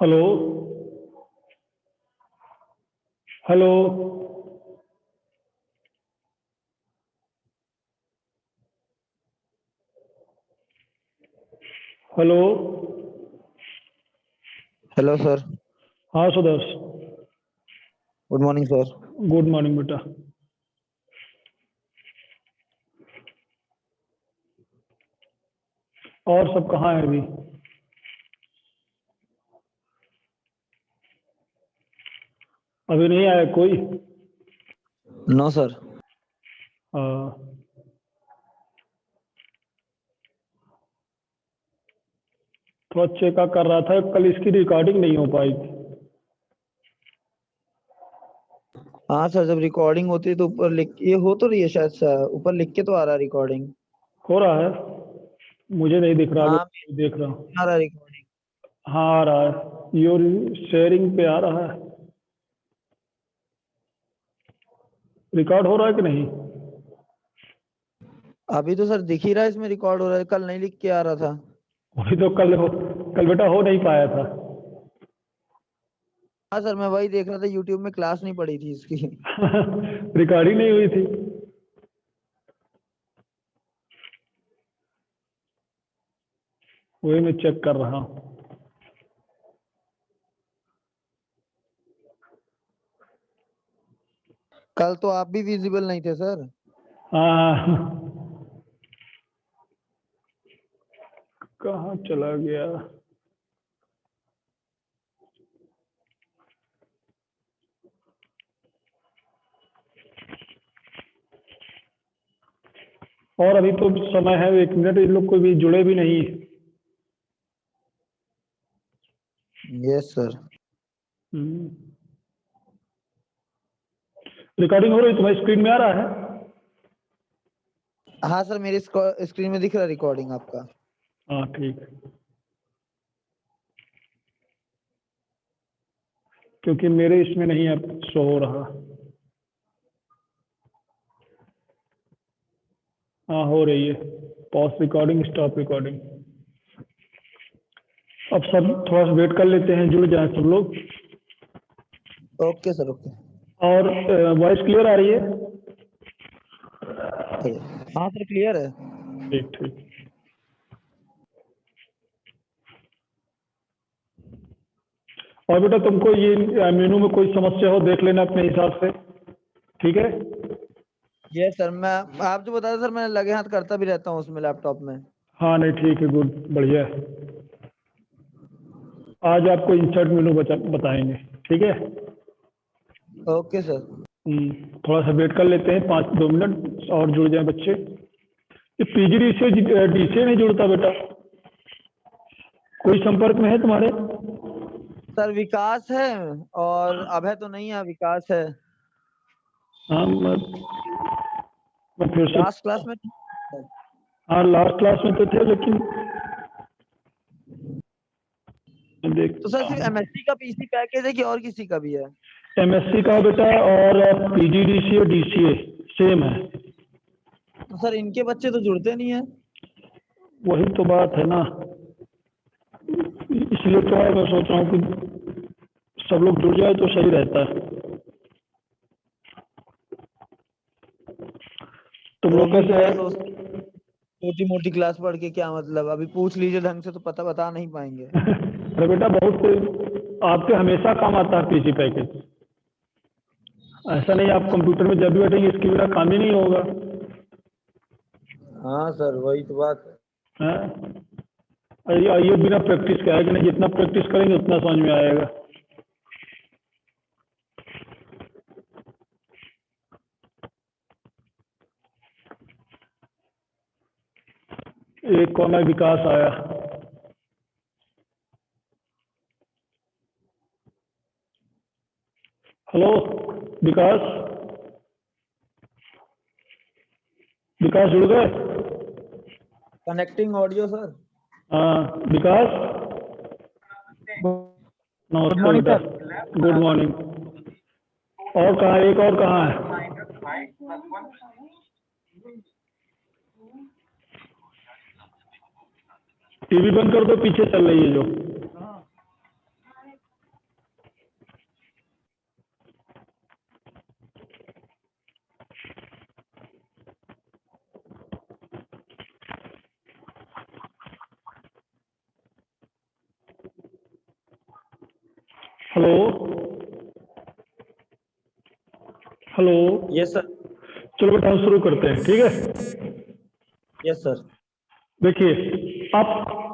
Hello. Hello. Hello. Hello sir. हाँ Sudarsh. Good morning sir. Good morning बेटा। और सब कहाँ है अभी? अभी नहीं आया कोई? No sir. हाँ। थोड़ा चेकअप कर रहा था, कल इसकी रिकॉर्डिंग नहीं हो पाई थी। हाँ सर, जब रिकॉर्डिंग होती है तो ऊपर लिख ये हो तो रही है शायद सर, ऊपर लिख के तो आ रहा है रिकॉर्डिंग। हो रहा है? मुझे नहीं दिख रहा, हाँ, अभी देख रहा हूँ। आ रहा है रिकॉर्डिंग। हाँ आ रहा है, योर शेयरिंग पे आ रहा है। रिकॉर्ड हो रहा है कि नहीं? अभी तो सर दिख ही रहा है, इसमें रिकॉर्ड हो रहा है, कल नहीं लिख के आ रहा था। वही तो कल बेटा हो नहीं पाया था। हाँ सर, मैं वही देख रहा था, यूट्यूब में क्लास नहीं पड़ी थी इसकी। रिकॉर्डिंग नहीं हुई थी। वही मैं चेक कर रहा हूँ। कल तो आप भी विजिबल नहीं थे सर। हाँ। कहाँ चला गया? और अभी तो समय है, 1 मिनट, इन लोग कोई भी जुड़े भी नहीं। Yes sir. रिकॉर्डिंग हो रही, तुम्हारी स्क्रीन में आ रहा है? हाँ सर, मेरी स्क्रीन में दिख रहा है रिकॉर्डिंग आपका। हाँ ठीक है। क्योंकि मेरे इसमें नहीं अब शो हो रहा। हाँ हो रही है। Pause recording, stop recording. अब सब थोड़ा सा वेट कर लेते हैं, जुड़ जाए सब लोग। Okay sir, okay. और वॉइस क्लियर आ रही है? हाँ सर, क्लियर है। ठीक ठीक। और बेटा तुमको ये मेनू में कोई समस्या हो देख लेना अपने हिसाब से। ठीक है। यस सर, मैं आप जो बता रहे सर, मैं लगे हाथ करता भी रहता हूँ उसमें, लैपटॉप में। हाँ नहीं ठीक है, गुड, बढ़िया है। आज आपको इंसर्ट मेनू बताएंगे। ठीक है। Okay sir. थोड़ा सा वेट कर लेते हैं, 5-2 मिनट और जुड़ जाए बच्चे। ये पीजीडी से डीसीए नहीं जुड़ता बेटा? कोई संपर्क में है तुम्हारे? सर विकास है, और अभय तो नहीं है, विकास है। हाँ मैं फिर से। लास्ट क्लास में नहीं है। हाँ लास्ट क्लास में तो थे, लेकिन मैं तो सर देखता सिर्फ हूँ। एमएससी का पीसी पैकेज है कि और किसी का भी है? एमएससी का बेटा, और पीजीडीसी और डीसीए सेम है। तो सर इनके बच्चे तो जुड़ते नहीं है। वही तो बात है ना, इसलिए तो मैं सोच रहा हूँ कि सब लोग जुड़ जाए तो सही रहता है। तुम वो लोग भी कैसे मैं है? सोचता छोटी मोटी क्लास पढ़ के क्या मतलब, अभी पूछ लीजिए ढंग से तो पता बता नहीं पाएंगे। अरे बेटा बहुत आपके हमेशा काम आता है पीसी पैकेज। ऐसा नहीं, आप कंप्यूटर में जब भी बैठेंगे इसके बिना काम ही नहीं होगा। हाँ सर, वही तो बात है। हैं? ये बिना प्रैक्टिस के आएगा नहीं, जितना प्रैक्टिस करेंगे उतना समझ में आएगा। एक कौन है, विकास आया। हेलो विकास। विकास जुड़ गए? Connecting audio sir. हाँ विकास। गुड नमस्ते मॉर्निंग बेटा। सर। Good morning. और कहाँ, एक और कहाँ है? टीवी बंद कर दो, पीछे चल रही है जो। Hello hello. Yes sir. चलो बेटा हम शुरू करते हैं, ठीक है। Yes sir. देखिए आप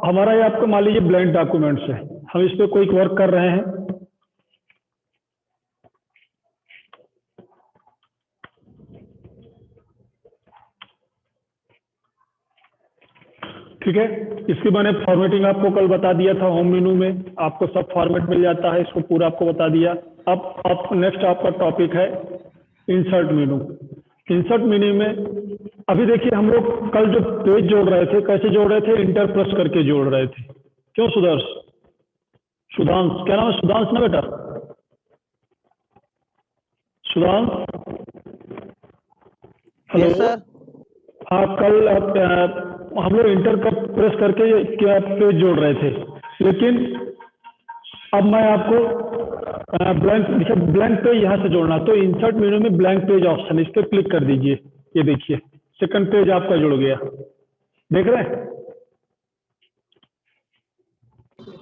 हमारा ये आपका मान लीजिए ब्लैंक डॉक्यूमेंट्स है, हम इस पे कोई वर्क कर रहे हैं। ठीक है, इसकी मैंने फॉर्मेटिंग आपको कल बता दिया था, होम मेनू में आपको सब फॉर्मेट मिल जाता है, इसको पूरा आपको बता दिया। अब नेक्स्ट आपका टॉपिक है इंसर्ट मेनू। इंसर्ट मेनू में अभी देखिए हम लोग कल जो पेज जोड़ रहे थे, कैसे जोड़ रहे थे, इंटर प्लस करके जोड़ रहे थे। क्यों सुदर्श? सुधांश, क्या नाम है सुधांश ना बेटा? सुधांश, हेलो। Yes sir. हाँ कल हम लोग इंटर का प्रेस करके क्या पेज जोड़ रहे थे, लेकिन अब मैं आपको ब्लैंक पेज यहाँ से जोड़ना, तो इंसर्ट मेनू में ब्लैंक पेज ऑप्शन, इस पर क्लिक कर दीजिए। ये देखिए सेकंड पेज आपका जुड़ गया, देख रहे हैं?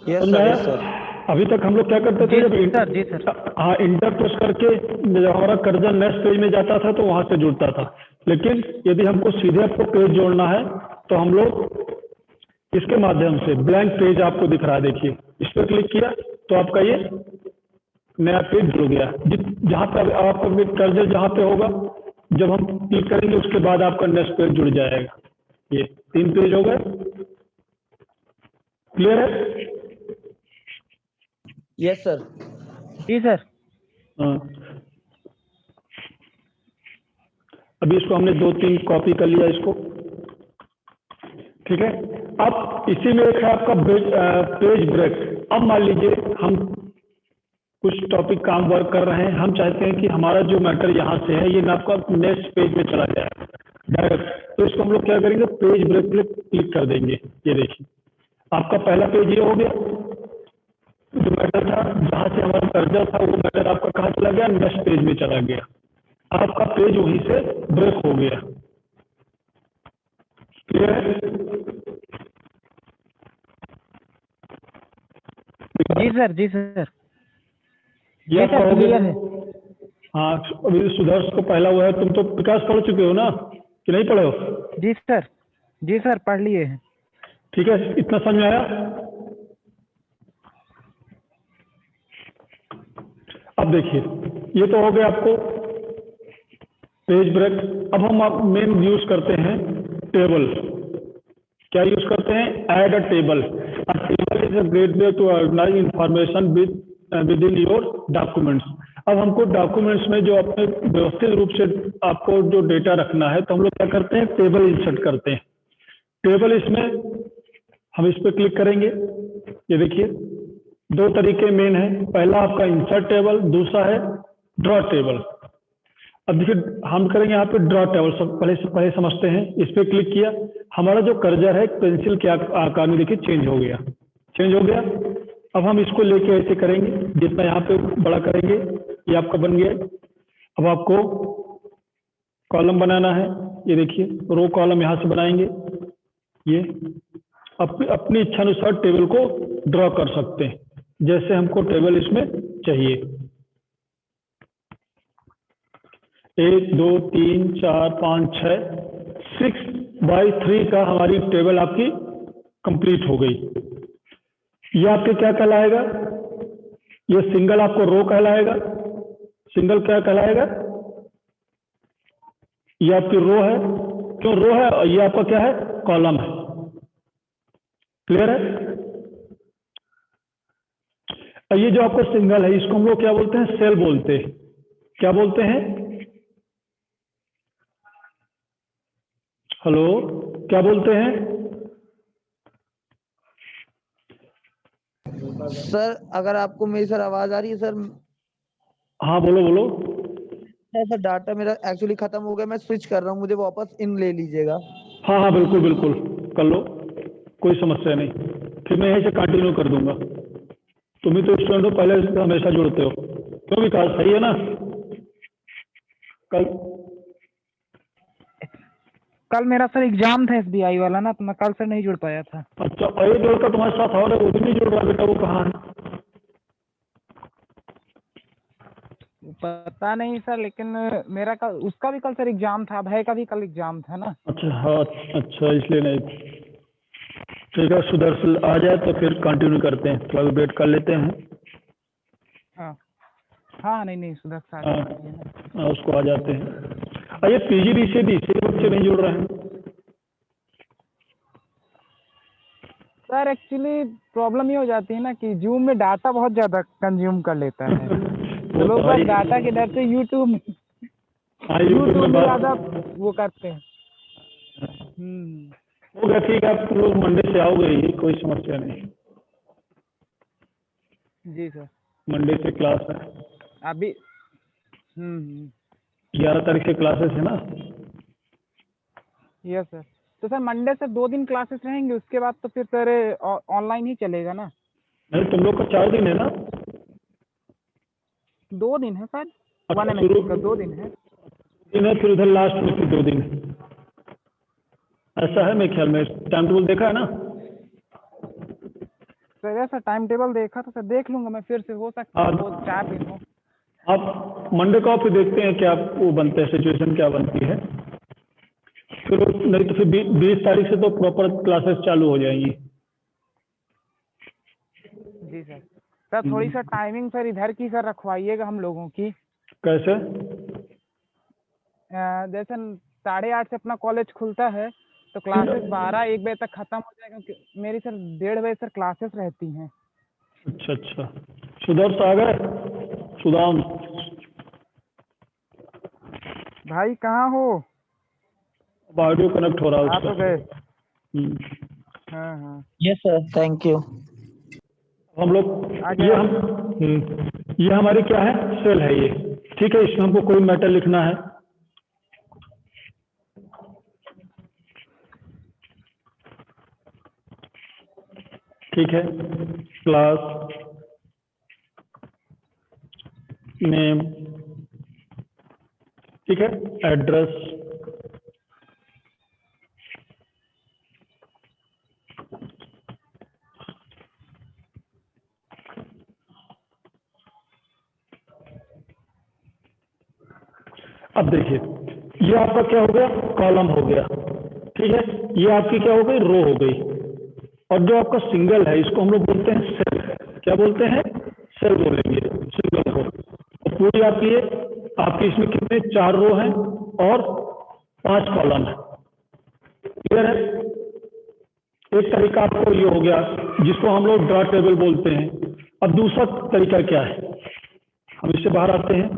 यस समझ सर। आया? Yes sir. अभी तक हम लोग क्या करते थे, जी सर, जी सर। हाँ इंटर प्रेस करके जब हमारा कर्सर नेक्स्ट पेज में जाता था तो वहां से जुड़ता था, लेकिन यदि हमको सीधे आपको पेज जोड़ना है तो हम लोग इसके माध्यम से ब्लैंक पेज आपको दिख रहा है, देखिए इस पर क्लिक किया तो आपका ये नया पेज जुड़ गया। जहाँ पे आपका कर्सर जहाँ पे होगा, जब हम क्लिक करेंगे उसके बाद आपका नेक्स्ट पेज जुड़ जाएगा। ये 3 पेज हो गए, क्लियर है? Yes sir. जी सर। हाँ, अभी इसको हमने 2-3 कॉपी कर लिया इसको, ठीक है। अब इसी में एक है आपका पेज ब्रेक। अब मान लीजिए हम कुछ टॉपिक काम वर्क कर रहे हैं, हम चाहते हैं कि हमारा जो मैटर यहाँ से है ये ना आपका नेक्स्ट पेज में चला जाए डायरेक्ट, तो इसको हम लोग क्या करेंगे, पेज ब्रेक पे क्लिक कर देंगे। ये देखिए आपका पहला पेज ये हो गया, जो मैटर था जहाँ से हमारा कर्सर था वो मैटर आपका कहाँ चला गया, नेक्स्ट पेज में चला गया। आपका पेज वहीं से ब्रेक हो गया, क्लियर है? जी सर, जी सर। ये जी आपका सर, हो क्लियर गया। है। हाँ अभी सुदर्श को पहला हुआ है, तुम तो विकास पढ़ चुके हो ना कि नहीं पढ़े हो? जी सर, जी सर, पढ़ लिए हैं। ठीक है, इतना समझ में आया? अब देखिए ये तो हो गया आपको पेज ब्रेक। अब हम मेन यूज करते हैं टेबल। क्या यूज करते हैं? Add a table. A table is a great way to organise information within your documents. अब हमको डॉक्यूमेंट्स में जो अपने व्यवस्थित रूप से आपको जो डेटा रखना है, तो हम लोग क्या करते हैं, टेबल इंसर्ट करते हैं। टेबल इसमें हम इस पर क्लिक करेंगे, ये देखिए 2 तरीके मेन है, पहला आपका इंसर्ट टेबल, दूसरा है ड्रॉ टेबल। अब देखिए हम करेंगे यहाँ पे ड्रॉ टेबल, सब पहले समझते हैं। इस पर क्लिक किया, हमारा जो कर्सर है पेंसिल के आकार में देखिए चेंज हो गया, चेंज हो गया। अब हम इसको लेके ऐसे करेंगे, जितना यहाँ पे बड़ा करेंगे ये आपका बन गया। अब आपको कॉलम बनाना है, ये देखिए रो कॉलम यहाँ से बनाएंगे। ये अपनी इच्छा अनुसार टेबल को ड्रॉ कर सकते हैं, जैसे हमको टेबल इसमें चाहिए। 1 2 3 4 5 6 6x3 का हमारी टेबल आपकी कंप्लीट हो गई। ये आपके क्या कहलाएगा, ये सिंगल आपको रो कहलाएगा। सिंगल क्या कहलाएगा? ये आपकी रो है, क्यों रो है, और ये आपका क्या है, कॉलम है। क्लियर है? और ये जो आपका सिंगल है इसको हम लोग क्या बोलते हैं, सेल बोलते हैं। क्या बोलते हैं? हेलो, क्या बोलते हैं? सर अगर आपको मेरी सर आवाज आ रही है सर? हाँ बोलो बोलो। सर डाटा मेरा एक्चुअली खत्म हो गया, मैं स्विच कर रहा हूँ, मुझे वापस इन ले लीजिएगा। हाँ हाँ बिल्कुल बिल्कुल कर लो, कोई समस्या नहीं, फिर मैं यहीं से कंटिन्यू कर दूंगा। तुम ही तो स्टूडेंट हो, पहले से हमेशा जुड़ते हो। क्यों विकास, सही है ना? कल कल मेरा सर एग्जाम था एसबीआई वाला ना, तो मैं कल से नहीं जुड़ पाया था। अच्छा, और एक लड़का तुम्हारे साथ और है, वो भी नहीं जुड़ रहा बेटा, वो कहाँ है? पता नहीं सर, लेकिन मेरा कल, उसका भी कल सर एग्जाम था, भय का भी कल एग्जाम था ना। अच्छा हाँ, अच्छा इसलिए नहीं। ठीक है, सुदर्शन आ जाए तो फिर कंटिन्यू करते हैं, थोड़ा वेट कर लेते हैं। हाँ हाँ, नहीं नहीं, सुदर्शन आ हाँ जाइए ना। हाँ, उसको आ जाते हैं। अरे पीजीडी से बच्चे नहीं जुड़ रहे हैं। सर एक्चुअली प्रॉब्लम ये हो जाती है ना कि जूम में डाटा बहुत ज़्यादा कंज्यूम कर लेता है, तो वो लोग तो बस भाई, डाटा के डर से यूट्यूब हाँ यूट्यूब में में ज़्यादा बात वो करते हैं। होगा। ठीक है, आप लोग मंडे से आओगे ही, कोई समस्या नहीं। जी सर। मंडे से क्लास है, अभी 11 तारीख से क्लासेस है ना। Yes sir. तो सर मंडे से 2 दिन क्लासेस रहेंगे, उसके बाद तो फिर सर ऑनलाइन ही चलेगा ना। नहीं, तुम लोग का 4 दिन है ना। 2 दिन है सर, अच्छा, 1 MSc का 2 दिन है। दिन है, फिर उधर लास्ट में फिर 2 दिन है। ऐसा है मेरे ख्याल में, टाइम टेबल देखा है ना। सर ऐसा टाइम टेबल देखा तो सर देख लूंगा मैं, फिर से हो सकता है वो 4 दिन हो। आप मंडे को फिर देखते हैं क्या वो बनते हैं, सिचुएशन क्या बनती है। फिर नहीं तो फिर 20 तारीख से तो प्रॉपर क्लासेस चालू हो जाएंगी। जी सर। सर थोड़ी सा टाइमिंग सर इधर की सर रखवाइएगा हम लोगों की। कैसे? जैसे 8:30 से अपना कॉलेज खुलता है, तो क्लासेस 12-1 बजे तक खत्म हो जाएगा, क्योंकि मेरी सर 1:30 बजे सर क्लासेस रहती हैं। अच्छा अच्छा, सुदर्श आ गए? सुदाम, भाई कहाँ हो? अब ऑडियो कनेक्ट हो रहा है आ तो उसका। गए। हम्म। हाँ हाँ, यस सर, थैंक यू। हम लोग आ ये गया। ये हमारी क्या है, सेल है ये। ठीक है, इसमें हमको कोई मैटर लिखना है। ठीक है, क्लास नेम, ठीक है, एड्रेस, अब देखिए ये आपका क्या हो गया, कॉलम हो गया। ठीक है, ये आपकी क्या हो गई, रो हो गई। और जो आपका सिंगल है इसको हम लोग बोलते हैं सेल। क्या बोलते हैं? सेल बोलेंगे, सिंगल को। तो पूरी आपकी ये, आपकी इसमें कितने, 4 रो हैं और 5 कॉलम है। क्लियर है? एक तरीका आपको ये हो गया जिसको हम लोग ड्रा टेबल बोलते हैं। अब दूसरा तरीका क्या है, हम इससे बाहर आते हैं।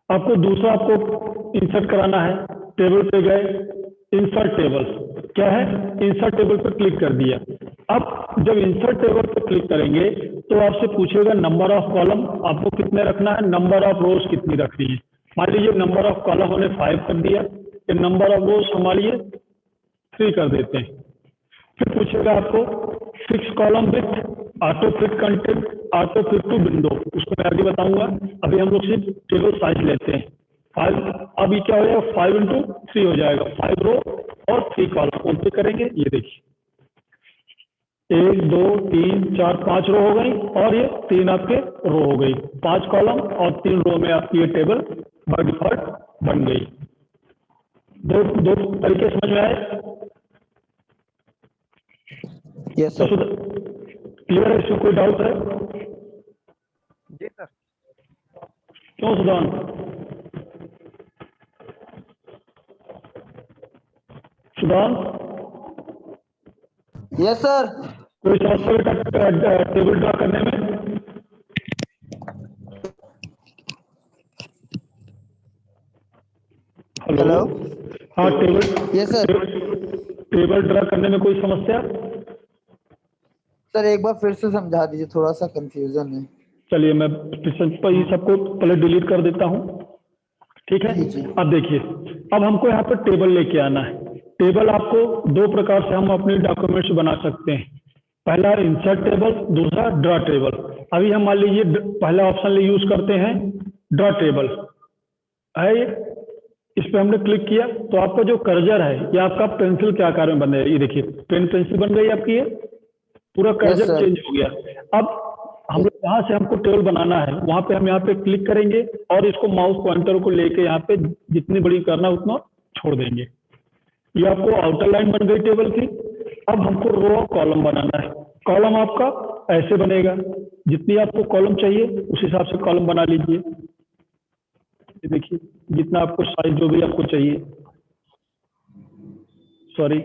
आपको दूसरा आपको इंसर्ट कराना है। टेबल पे गए, इंसर्ट टेबल, क्या है, इंसर्ट टेबल पर क्लिक कर दिया। अब जब इंसर्ट टेबल पर क्लिक करेंगे तो आपसे पूछेगा नंबर ऑफ कॉलम आपको कितने रखना है, नंबर ऑफ रोज कितनी रखनी है। मान लीजिए नंबर ऑफ कॉलम हमने 5 कर दिया, तो नंबर ऑफ रोज हमारे लिए 3 कर देते हैं। फिर पूछेगा आपको fix column with auto fit content, auto fit to window, उसको मैं आगे बताऊंगा। अभी हम लोग सिर्फ टेबल साइज लेते हैं 5। अब ये क्या हो जाएगा, 5 × 3 हो जाएगा, 5 रो और 3 कॉलम। कौन से करेंगे, ये देखिए 1 2 3 4 5 रो हो गई, और ये 3 आपके रो हो गई। 5 कॉलम और 3 रो में आपकी ये टेबल बाय डिफॉल्ट बन गई। दो तरीके समझ में आए? Yes sir. क्लियर है? इसमें कोई डाउट है? जी सर। क्यों सुदान? Sudan, yes sir. कोई समस्या बेटा टेबल ड्रा करने में? हेलो, हाँ table, yes sir. Table draw करने में कोई समस्या? सर एक बार फिर से समझा दीजिए, थोड़ा सा कंफ्यूजन है। चलिए मैं ये सबको पहले डिलीट कर देता हूँ। ठीक है, जी जी। अब देखिए, अब हमको यहाँ पर टेबल लेके आना है। टेबल आपको 2 प्रकार से हम अपने डॉक्यूमेंट्स बना सकते हैं। पहला इंसर्ट टेबल, दूसरा ड्रा टेबल। अभी हम मान लीजिए पहला ऑप्शन यूज करते हैं, ड्रा टेबल है ये। इस पर हमने क्लिक किया तो आपका जो कर्जर है ये आपका पेंसिल के आकार में बन रहा है। ये देखिए पेन पेंसिल बन गई आपकी, ये पूरा कर्जर चेंज हो गया। अब हम लोग जहाँ से हमको टेबल बनाना है वहाँ पे हम यहाँ पे क्लिक करेंगे और इसको माउस पॉइंटर को लेके यहाँ पे जितनी बड़ी करना उतना छोड़ देंगे। ये आपको आउटर लाइन बन गई टेबल की। अब हमको रो और कॉलम बनाना है। कॉलम आपका ऐसे बनेगा, जितनी आपको कॉलम चाहिए उस हिसाब से कॉलम बना लीजिए। ये देखिए जितना आपको साइज जो भी आपको चाहिए, सॉरी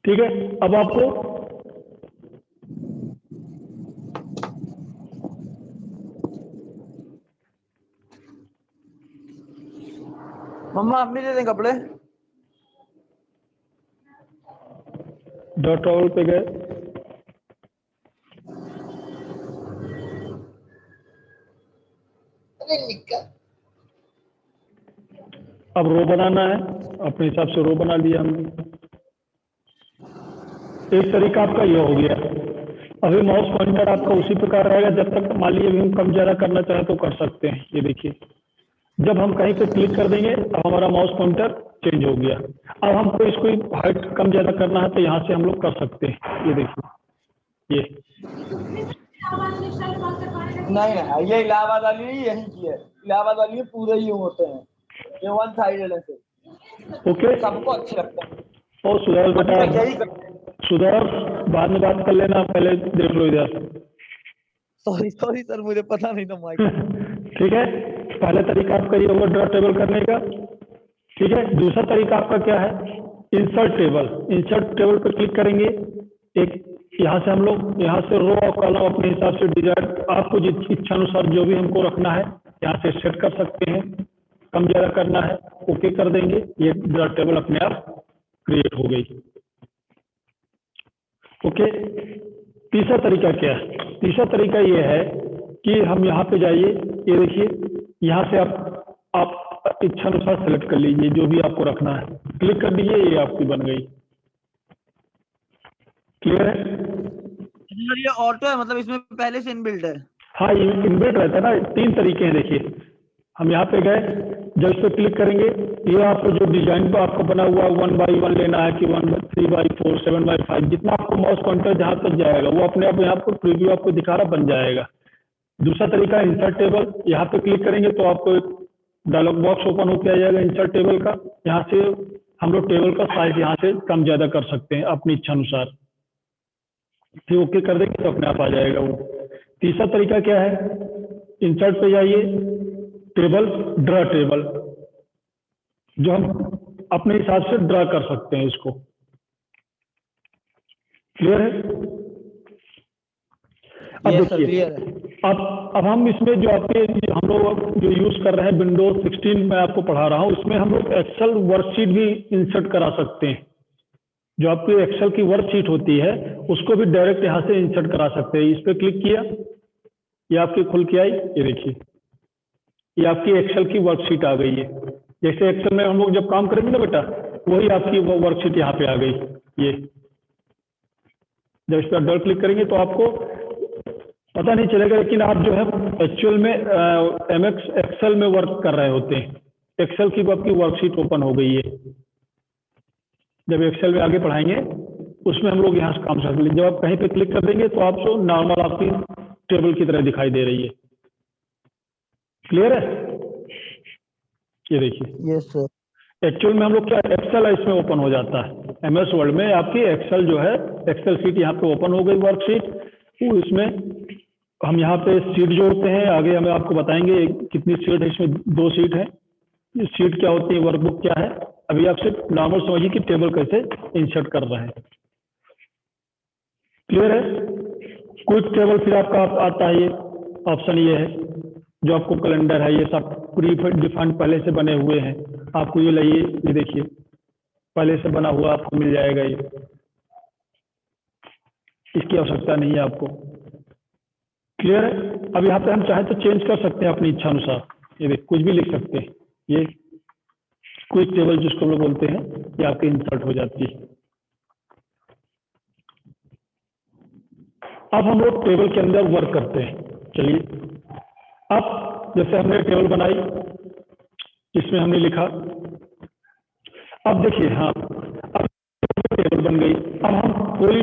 ठीक है। अब आपको मम्मा आप भी दे दें कपड़े। डॉट टॉवल पे गए, अब रो बनाना है। अपने हिसाब से रो बना लिया हमने। एक तरीका आपका ये हो गया। अभी माउस पॉइंटर आपका उसी प्रकार रहेगा जब तक मान लीजिए अभी हम कम ज़्यादा करना चाहें तो कर सकते हैं। ये देखिए जब हम कहीं पे क्लिक कर देंगे अब हमारा माउस पॉइंटर चेंज हो गया। अब हमको इसको हाइट कम ज़्यादा करना है तो यहाँ से हम लोग कर सकते हैं। ये देखिए ये नहीं ये इलाहाबाद वाली नहीं, यही की है। इलाहाबाद वाली में पूरे ही होते हैं, ये वन साइडेड है। ओके। सबको अच्छे लगते हैं। और सुधार अभी बेटा, तक यही करते हैं। सुधार बाद में बात कर लेना, पहले देख लो इधर। सॉरी सॉरी सर, मुझे पता नहीं था माइक। ठीक है, पहला तरीका आपका ये होगा ड्रा टेबल करने का। ठीक है, दूसरा तरीका आपका क्या है, इंसर्ट टेबल। इंसर्ट टेबल पर क्लिक करेंगे। एक यहाँ से हम लोग यहाँ से रो और कॉलम अपने हिसाब से डिजाइन आपको जिस इच्छा अनुसार जो भी हमको रखना है यहाँ से सेट कर सकते हैं। कम ज़्यादा करना है ओके कर देंगे, ये ड्रा टेबल अपने आप क्रिएट हो गई। ओके। तीसरा तरीका क्या है, तीसरा तरीका ये है कि हम यहाँ पे जाइए, ये देखिए यहाँ से आप इच्छा अनुसार सेलेक्ट कर लीजिए जो भी आपको रखना है, क्लिक कर दीजिए, ये आपकी बन गई। क्लियर है? सर ये ऑटो है, मतलब इसमें पहले से इनबिल्ट है। हाँ ये इनबिल्ट रहता है ना। तीन तरीके हैं देखिए, हम यहाँ पे गए, जब इस पर क्लिक करेंगे ये आपको जो डिजाइन पर आपको बना हुआ 1x1 लेना है कि 3x4 7x5 जितना आपको माउस पॉइंटर जहाँ तक जाएगा वो अपने आप यहाँ पर प्रीव्यू आपको दिखा रहा बन जाएगा। दूसरा तरीका इंसर्ट टेबल, यहाँ पे क्लिक करेंगे तो आपको एक डायलॉग बॉक्स ओपन होकर आ जाएगा इंसर्ट टेबल का। यहाँ से हम लोग टेबल का साइज यहाँ से कम ज़्यादा कर सकते हैं अपनी इच्छा अनुसार। फिर ओके कर देंगे तो अपने आप आ जाएगा वो। तीसरा तरीका क्या है, इंसर्ट पे जाइए, टेबल, ड्रा टेबल, जो हम अपने हिसाब से ड्रा कर सकते हैं इसको। क्लियर है? अब देखिए अब हम इसमें जो आपके हम लोग जो यूज कर रहे हैं विंडोज 16 में आपको पढ़ा रहा हूँ, उसमें हम लोग एक्सेल वर्कशीट भी इंसर्ट करा सकते हैं। जो आपकी एक्सेल की वर्कशीट होती है उसको भी डायरेक्ट यहाँ से इंसर्ट करा सकते हैं। इस पर क्लिक किया, ये आपकी खुल के आई, ये देखिए ये आपकी एक्सेल की वर्कशीट आ गई है। जैसे एक्सेल में हम लोग जब काम करेंगे ना बेटा, वही आपकी वो वर्कशीट यहाँ पे आ गई। ये जब इस पर डबल क्लिक करेंगे तो आपको पता नहीं चलेगा, लेकिन आप जो है एक्चुअल में एमएक्स एक्सेल में वर्क कर रहे होते हैं। एक्सेल की आपकी वर्कशीट ओपन हो गई है। जब एक्सेल में आगे पढ़ाएंगे उसमें हम लोग यहाँ से काम कर लेंगे। जब आप कहीं पे क्लिक कर देंगे तो आपको नॉर्मल आपकी टेबल की तरह दिखाई दे रही है। क्लियर है? ये देखिए यस सर। एक्चुअल में हम लोग क्या एक्सेल इसमें ओपन हो जाता है। एमएस वर्ड में आपकी एक्सेल जो है एक्सेल शीट यहाँ पे ओपन हो गई वर्कशीट। तो इसमें हम यहाँ पे सीट जोड़ते हैं, आगे हमें आपको बताएंगे कितनी सीट है। इसमें 2 सीट है। सीट क्या होती है, वर्कबुक क्या है, अभी आप सिर्फ नॉर्मल समझिए कि टेबल कैसे इंसर्ट कर रहे हैं। क्लियर है? क्विक टेबल फिर आपका आता है, ये ऑप्शन ये है जो आपको कैलेंडर है, ये सब प्री डिफाइंड पहले से बने हुए हैं। आपको ये लाइए, ये देखिए पहले से बना हुआ आपको मिल जाएगा। ये इसकी आवश्यकता नहीं है आपको। क्लियर है? अब यहाँ पे हम चाहे तो चेंज कर सकते हैं अपनी इच्छा अनुसार। ये देख कुछ भी लिख सकते हैं। ये क्विक टेबल जिसको हम लोग बोलते हैं, ये आपकी इंसर्ट हो जाती है। अब हम लोग टेबल के अंदर वर्क करते हैं। चलिए अब जैसे हमने टेबल बनाई, इसमें हमने लिखा। अब देखिए, हाँ, अब टेबल बन गई। अब हम कोई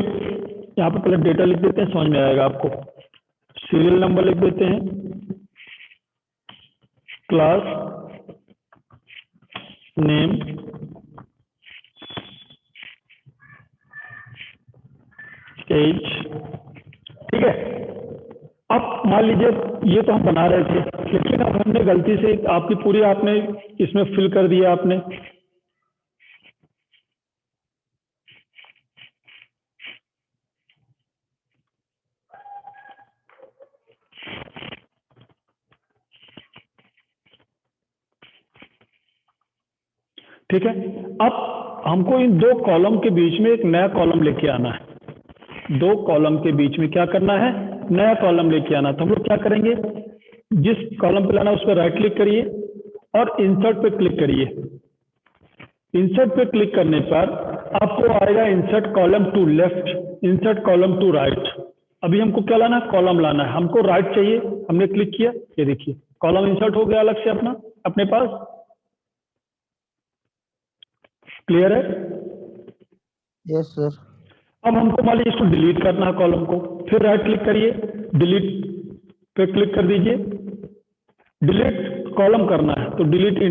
यहाँ पे पहले डेटा लिख देते हैं, समझ में आएगा आपको। सीरियल नंबर लिख देते हैं, क्लास नेम, एज, ठीक है। अब मान लीजिए ये तो हम बना रहे थे, लेकिन अब हमने गलती से आपकी पूरी आपने इसमें फिल कर दिया आपने। ठीक है। अब हमको इन दो कॉलम के बीच में एक नया कॉलम लेके आना है। दो कॉलम के बीच में क्या करना है, नया कॉलम लेके आना। तो हम लोग क्या करेंगे, जिस कॉलम पे लाना है उस पर राइट क्लिक करिए और इंसर्ट पे क्लिक करिए। इंसर्ट पे क्लिक करने पर आपको आएगा insert column to left, insert column to right. अभी हमको क्या लाना है, कॉलम लाना है। हमको राइट चाहिए, हमने क्लिक किया, ये देखिए कॉलम इंसर्ट हो गया अलग से अपना अपने पास। क्लियर है? Yes sir. अब हमको मान लीजिए इसको डिलीट करना है कॉलम को, फिर राइट क्लिक करिए, डिलीट पे क्लिक कर दीजिए। डिलीट कॉलम करना है तो डिलीट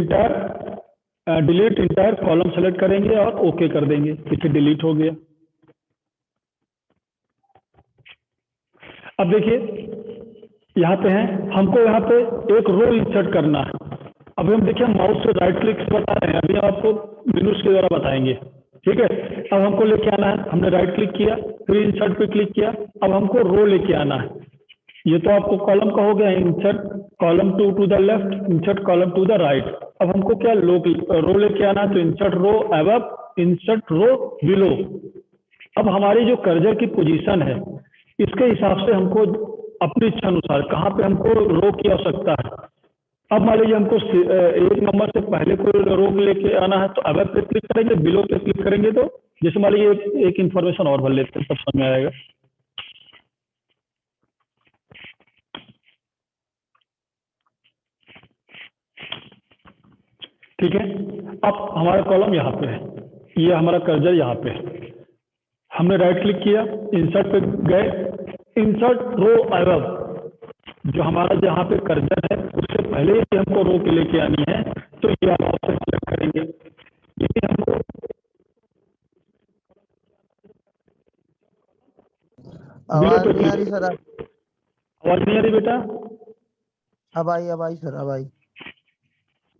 इंटायर कॉलम सेलेक्ट करेंगे और ओके कर देंगे। देखिए डिलीट हो गया। अब देखिए यहाँ पे है, हमको यहाँ पे एक रो इंसर्ट करना है। अभी हम देखिए माउस से राइट क्लिक से बता रहे हैं, अभी हम आपको मेनूज के द्वारा बताएंगे। ठीक है, अब हमको लेके आना है, हमने राइट क्लिक किया, फिर इंसर्ट पे क्लिक किया। अब हमको रो लेके आना है। ये तो आपको कॉलम का हो गया, insert column to the left, insert column to the right. अब हमको क्या रो लेके आना है, तो insert row above, insert row below. अब हमारी जो कर्सर की पोजीशन है, इसके हिसाब से हमको अपनी इच्छा अनुसार कहाँ पे हमको रो की आवश्यकता है। अब मान लीजिए हमको एक नंबर से पहले कोई रो लेके आना है, तो अबव पे क्लिक करेंगे, बिलो पे क्लिक करेंगे। तो जैसे मान लीजिए एक इंफॉर्मेशन और भर लेते हैं, तब समझ में आएगा। ठीक है, अब हमारा कॉलम यहाँ पे है, ये हमारा कर्सर यहाँ पे है। हमने राइट क्लिक किया, इंसर्ट पे गए, इंसर्ट रो अबव, जो हमारा जहाँ पे कर्सर है उससे पहले ही हमको रो के लेके आनी है, तो ये आप ऑप्शन सेलेक्ट करेंगे। ये हमको आवाज नहीं आ रही सर। आवाज नहीं आ रही बेटा? अब आई सर, अब आई।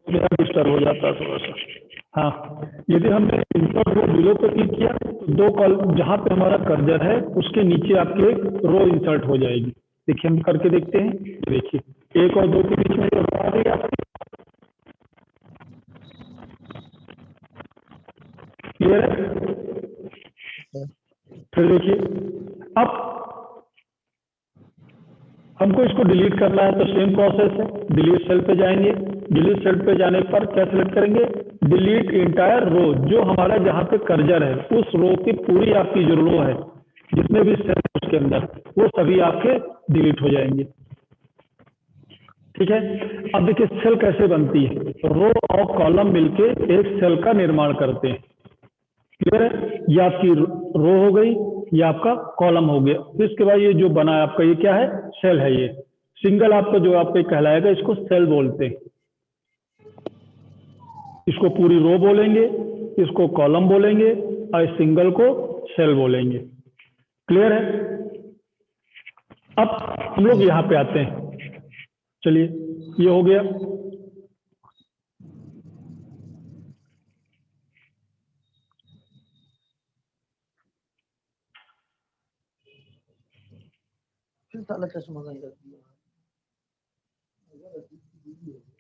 मेरा डिस्टर्ब हो जाता है थोड़ा सा। हाँ, यदि हमने इंसर्ट रो बिलो पे क्लिक किया तो दो कॉलम जहाँ पे हमारा कर्सर है उसके नीचे आपके एक रो इंसर्ट हो जाएगी। देखिए हम करके देखते हैं। देखिए एक और दो के बीच में जो रो आ रही है आपकी, क्लियर है? फिर देखिए अब हमको इसको डिलीट करना है, तो सेम प्रोसेस है। डिलीट सेल पे जाएंगे, डिलीट सेल पे जाने पर क्या सेलेक्ट करेंगे, डिलीट इंटायर रो। जो हमारा जहाँ पे कर्सर है उस रो की पूरी आपकी जो रो है, जितने भी सेल है उसके अंदर, वो सभी आपके डिलीट हो जाएंगे। ठीक है, अब देखिए सेल कैसे बनती है। रो और कॉलम मिलके एक सेल का निर्माण करते हैं। क्लियर है? ये आपकी रो हो गई, ये आपका कॉलम हो गया। फिर इसके बाद ये जो बना है आपका, ये क्या है, सेल है। ये सिंगल आपका जो आपके कहलाएगा, इसको सेल बोलते हैं। इसको पूरी रो बोलेंगे, इसको कॉलम बोलेंगे और इस सिंगल को सेल बोलेंगे। क्लियर है? अब हम लोग यहाँ पे आते हैं। चलिए ये हो गया।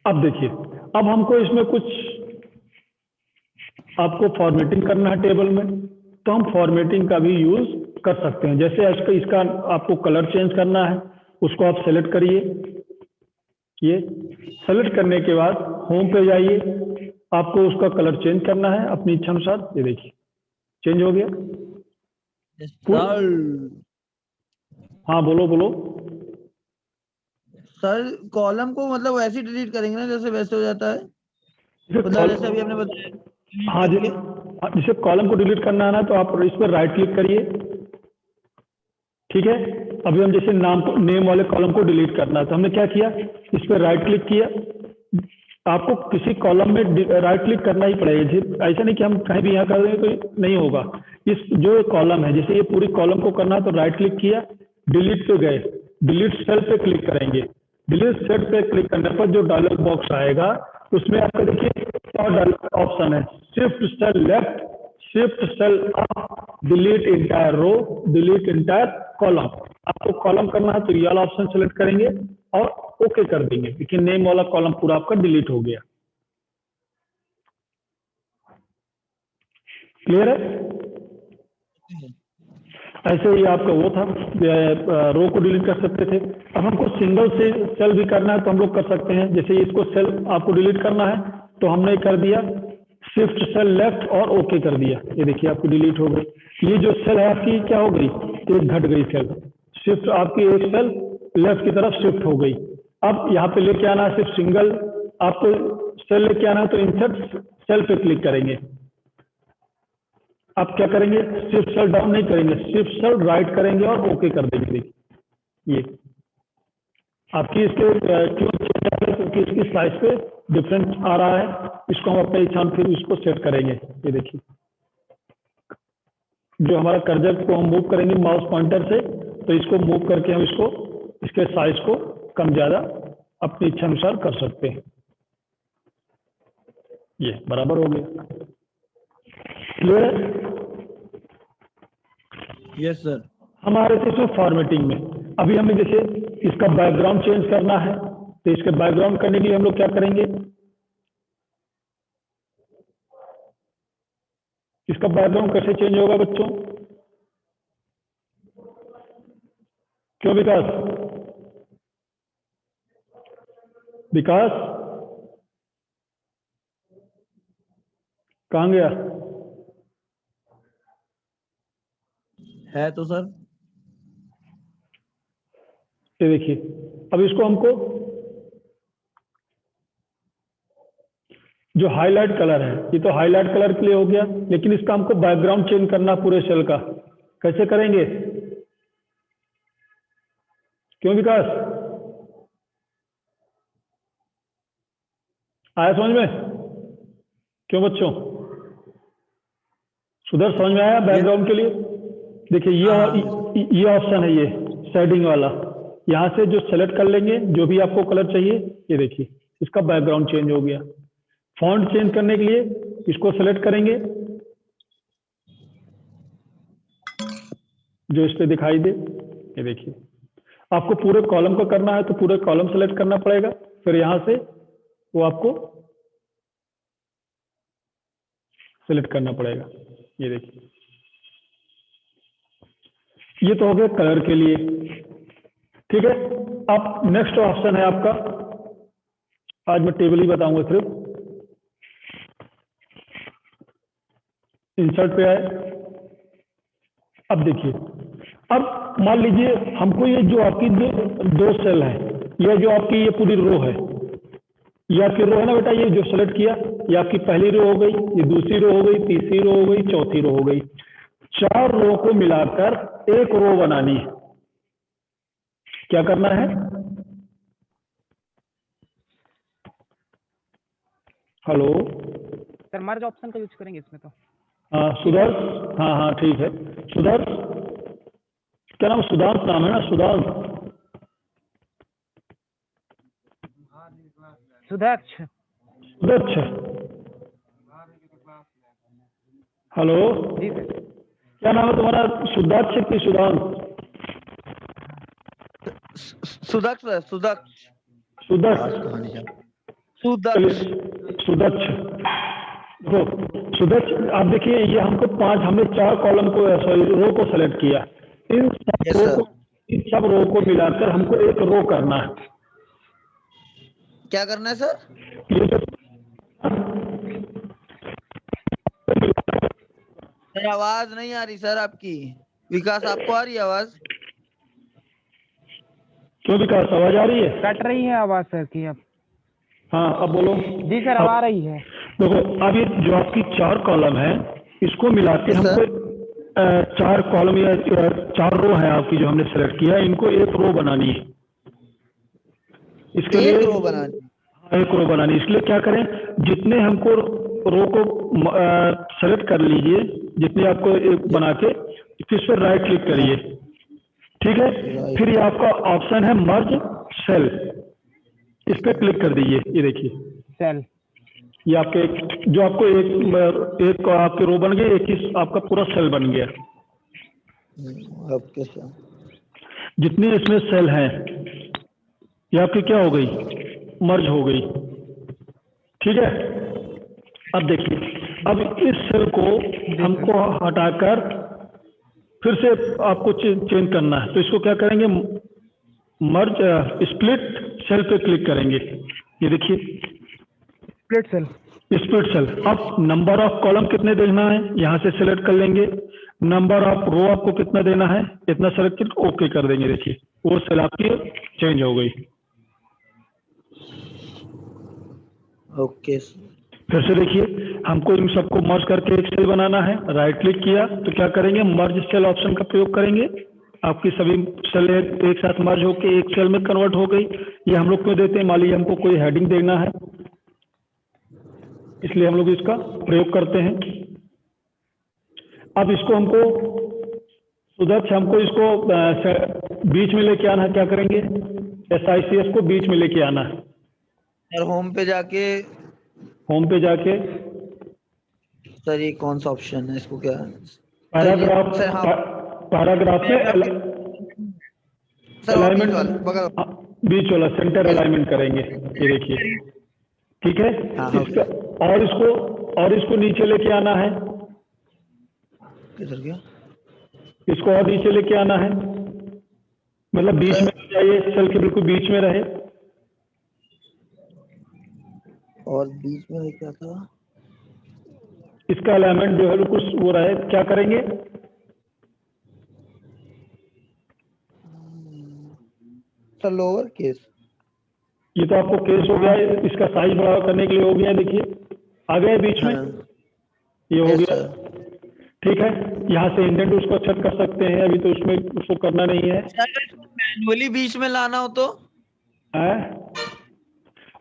अब देखिए, अब हमको इसमें कुछ आपको फॉर्मेटिंग करना है टेबल में, तो हम फॉर्मेटिंग का भी यूज कर सकते हैं। जैसे इसका आपको कलर चेंज करना है, उसको आप सेलेक्ट करिए। ये सेलेक्ट करने के बाद होम पे जाइए, आपको उसका कलर चेंज करना है अपनी इच्छा अनुसार। ये देखिए चेंज हो गया। हाँ बोलो बोलो। सर कॉलम को मतलब वैसे ही डिलीट करेंगे ना जैसे वैसे हो जाता है, जैसे मतलब जैसे अभी हमने बताया हाँ जी, करके। जैसे कॉलम को डिलीट करना है ना, तो आप इस पर राइट क्लिक करिए। ठीक है, अभी हम जैसे नेम वाले कॉलम को डिलीट करना है, तो हमने क्या किया, इस पर राइट क्लिक किया। आपको किसी कॉलम में राइट क्लिक करना ही पड़ेगा, ऐसा नहीं कि हम कहीं भी यहाँ कर देंगे तो नहीं होगा। इस जो कॉलम है, जैसे ये पूरी कॉलम को करना है तो राइट क्लिक किया, डिलीट पे गए, डिलीट सेल पे क्लिक करेंगे। डिलीट सेल पे क्लिक करने पर जो डायलॉग बॉक्स आएगा उसमें आपका देखिए ऑप्शन है, shift cell left, shift cell up, delete entire row, delete entire column. आपको कॉलम करना है तो ये वाला ऑप्शन सेलेक्ट करेंगे और ओके कर देंगे, देखिए नेम वाला कॉलम पूरा आपका डिलीट हो गया। क्लियर है? ऐसे ही आपका वो था, रो को डिलीट कर सकते थे। अब हमको सिंगल से सेल भी करना है तो हम लोग कर सकते हैं। जैसे इसको सेल आपको डिलीट करना है तो हमने कर दिया, शिफ्ट सेल लेफ्ट और ओके कर दिया, ये देखिए आपकी डिलीट हो गई। ये जो सेल है आपकी क्या हो गई, एक घट गई सेल, शिफ्ट आपकी एक सेल लेफ्ट की तरफ शिफ्ट हो गई। अब यहाँ पे लेके आना है सिर्फ सिंगल, आपको सेल लेके आना है तो इंसर्ट सेल पे क्लिक करेंगे। आप क्या करेंगे, शिफ्ट सेल डाउन नहीं करेंगे, शिफ्ट सेल राइट करेंगे और ओके कर देंगे। देखिए ये आपकी इसके क्यों, क्योंकि इसकी साइज पे डिफरेंस आ रहा है, इसको हम अपने इच्छा फिर इसको सेट करेंगे। ये देखिए जो हमारा कर्सर को हम मूव करेंगे माउस पॉइंटर से, तो इसको मूव करके हम इसको इसके साइज को कम ज्यादा अपनी इच्छा अनुसार कर सकते हैं। ये बराबर हो गया। क्लियर है? Yes sir. हमारे से इसमें फॉर्मेटिंग में अभी हमें जैसे इसका बैकग्राउंड चेंज करना है, तो इसके बैकग्राउंड करने के लिए हम लोग क्या करेंगे, इसका बैकग्राउंड कैसे चेंज होगा बच्चों? क्यों विकास? विकास कहाँ गया? है तो सर। ये देखिए अब इसको हमको जो हाईलाइट कलर है, ये तो हाईलाइट कलर के लिए हो गया, लेकिन इसका हमको बैकग्राउंड चेंज करना पूरे सेल का, कैसे करेंगे? क्यों विकास? आया समझ में? क्यों बच्चों? सुधर समझ में आया बैकग्राउंड के लिए? देखिए ये ऑप्शन है, ये शेडिंग वाला, यहाँ से जो सेलेक्ट कर लेंगे जो भी आपको कलर चाहिए, ये देखिए इसका बैकग्राउंड चेंज हो गया। फॉन्ट चेंज करने के लिए इसको सेलेक्ट करेंगे, जो इस पे दिखाई दे, ये देखिए आपको पूरे कॉलम को करना है तो पूरे कॉलम सेलेक्ट करना पड़ेगा, फिर यहाँ से वो आपको सेलेक्ट करना पड़ेगा। ये देखिए ये तो हो गया कलर के लिए। ठीक है, अब नेक्स्ट ऑप्शन है आपका, आज मैं टेबल ही बताऊंगा सिर्फ। इंसर्ट पे आए, अब देखिए, अब मान लीजिए हमको ये जो आपकी दो सेल है, यह जो आपकी ये पूरी रो है, ये आपकी रो है ना बेटा, ये जो सेलेक्ट किया, ये आपकी पहली रो हो गई, ये दूसरी रो हो गई, तीसरी रो हो गई, चौथी रो हो गई। 4 रो को मिलाकर एक रो बनानी है। क्या करना है? हेलो सर मर्ज ऑप्शन का यूज करेंगे इसमें तो। हाँ सुधांश, हाँ हाँ ठीक है। सुधांश, क्या नाम? सुधांश नाम है ना? सुधांश, सुदक्ष। सुदक्ष, हेलो जी सर। क्या नाम है तुम्हारा? सुदाक्ष की सुधांश? सुदक्ष सर, सुदक्ष। सुदक्ष, सुदक्ष। सुदक्ष। देखो सुदक्ष, आप देखिए ये हमको हमने 4 कॉलम को, सॉरी रो को सेलेक्ट किया, इन सब रो को मिलाकर हमको एक रो करना है। क्या करना है सर? ये जो सर आवाज नहीं आ रही सर आपकी। विकास आपको आ रही है आवाज? क्यों विकास, आवाज आ रही है? कट रही है आवाज सर की अब। हाँ अब बोलो। जी सर अब आ रही है। देखो अब ये जो आपकी 4 कॉलम है, इसको मिला के Yes, हमको 4 कॉलम या 4 रो है आपकी जो हमने सेलेक्ट किया है, इनको एक रो बनानी है। इसके लिए एक रो बनानी। एक रो बनानी, इसलिए क्या करें, जितने हमको रो को सेलेक्ट कर लीजिए, जितने आपको एक बना के, फिर इस पर राइट क्लिक करिए, ठीक है। Right. फिर ये आपका ऑप्शन है मर्ज सेल, इस पर क्लिक कर दीजिए। ये देखिए सेल, ये आपके जो आपको एक आपके रो बन गए, एक ही आपका पूरा सेल बन गया। Okay sir. जितनी इसमें सेल हैं ये आपकी क्या हो गई, मर्ज हो गई, ठीक है। अब देखिए, अब इस सेल को हमको हटाकर फिर से आपको चेंज करना है, तो इसको क्या करेंगे, मर्ज स्प्लिट सेल पे क्लिक करेंगे। ये देखिए स्प्लिट सेल, स्प्लिट सेल। अब नंबर ऑफ कॉलम कितने देना है, यहाँ से सिलेक्ट कर लेंगे। नंबर ऑफ रो आपको कितना देना है, इतना सेलेक्ट करके ओके कर देंगे। देखिए वो सेल आपकी चेंज हो गई। ओके। फिर से देखिए, हमको इन सबको मर्ज करके एक सेल बनाना है। राइट क्लिक किया तो क्या करेंगे, मर्ज सेल ऑप्शन का प्रयोग करेंगे। आपकी सभी सेल एक साथ मर्ज होके एक सेल में कन्वर्ट हो गई। ये हम लोग क्यों देते हैं, मान लीजिए हमको कोई हेडिंग देना है, इसलिए हम लोग इसका प्रयोग करते हैं। अब इसको हमको सुदर्श, हमको इसको बीच में लेके आना है। क्या करेंगे, SICS को बीच में लेके आना है। सर होम पे जाके, होम पे जाके सर ये कौन सा ऑप्शन है, इसको क्या पैराग्राफ, सर? हाँ पैराग्राफ में सर, और बीच वाला बगल। बीच वाला सेंटर अलाइनमेंट करेंगे। ये देखिए, ठीक है। हाँ, इसका और इसको नीचे लेके आना है। किधर गया? इसको और नीचे लेके आना है, मतलब बीच में जाइए, सेल के बिल्कुल बीच में रहे। और बीच में क्या था? इसका अलाइनमेंट जो है बिल्कुल वो रहे। क्या करेंगे, सर लोअर केस। ये तो आपको केस हो गया, इसका साइज बड़ा करने के लिए हो गया। देखिए आ गया बीच में, ये हो गया, ठीक है। यहाँ से इंडेंट उसको अच्छा कर सकते हैं, अभी तो उसमें उसको करना नहीं है। मैनुअली बीच में लाना हो तो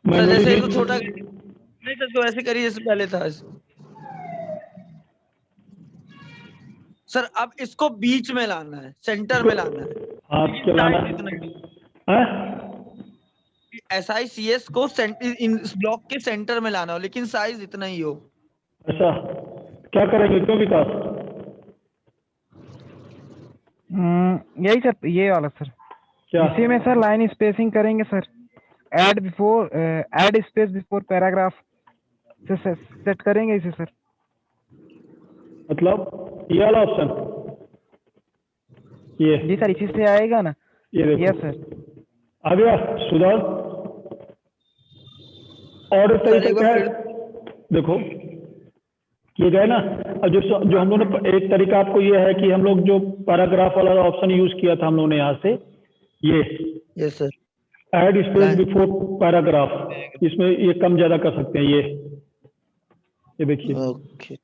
मैनुअली जैसे इसको छोटा नहीं सर, तो ऐसे करिए जैसे पहले था। सर अब इसको बीच में लाना है, सेंटर में लाना है। हाथ के लाना है, SICS को इस ब्लॉक के सेंटर में लाना हो, लेकिन साइज इतना ही हो। ऐसा क्या करेंगे, क्यों विकास? यही सर, ये वाला सर। क्या इसी में सर लाइन स्पेसिंग करेंगे sir, add space before paragraph से सेट करेंगे इसे सर। मतलब ये वाला ऑप्शन, ये जी सर इसी से आएगा ना। ये देखो, यस सर आ गया सुधार। और इस तरीके क्या है, देखो ये गए ना। अब जो हम लोगों ने एक तरीका आपको ये है कि हम लोग जो पैराग्राफ वाला ऑप्शन यूज किया था हम लोगों ने यहाँ से, ये yes sir, add space before paragraph, इसमें ये कम ज्यादा कर सकते हैं। ये देखिए, ओके।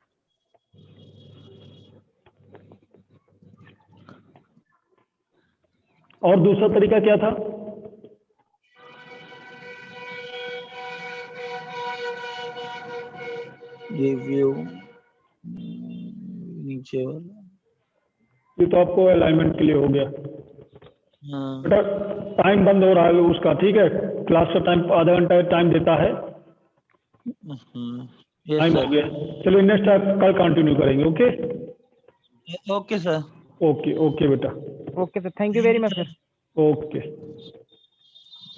और दूसरा तरीका क्या था, ये व्यू नीचे वाला, ये तो आपको अलाइनमेंट के लिए हो गया। हाँ। बेटा टाइम बंद हो रहा है उसका, ठीक है। क्लास का टाइम आधा घंटा टाइम देता है, टाइम हो गया। चलिए नेक्स्ट कल कंटिन्यू करेंगे। Okay okay sir. Okay okay बेटा, okay sir, thank you very much sir. Okay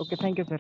okay thank you sir.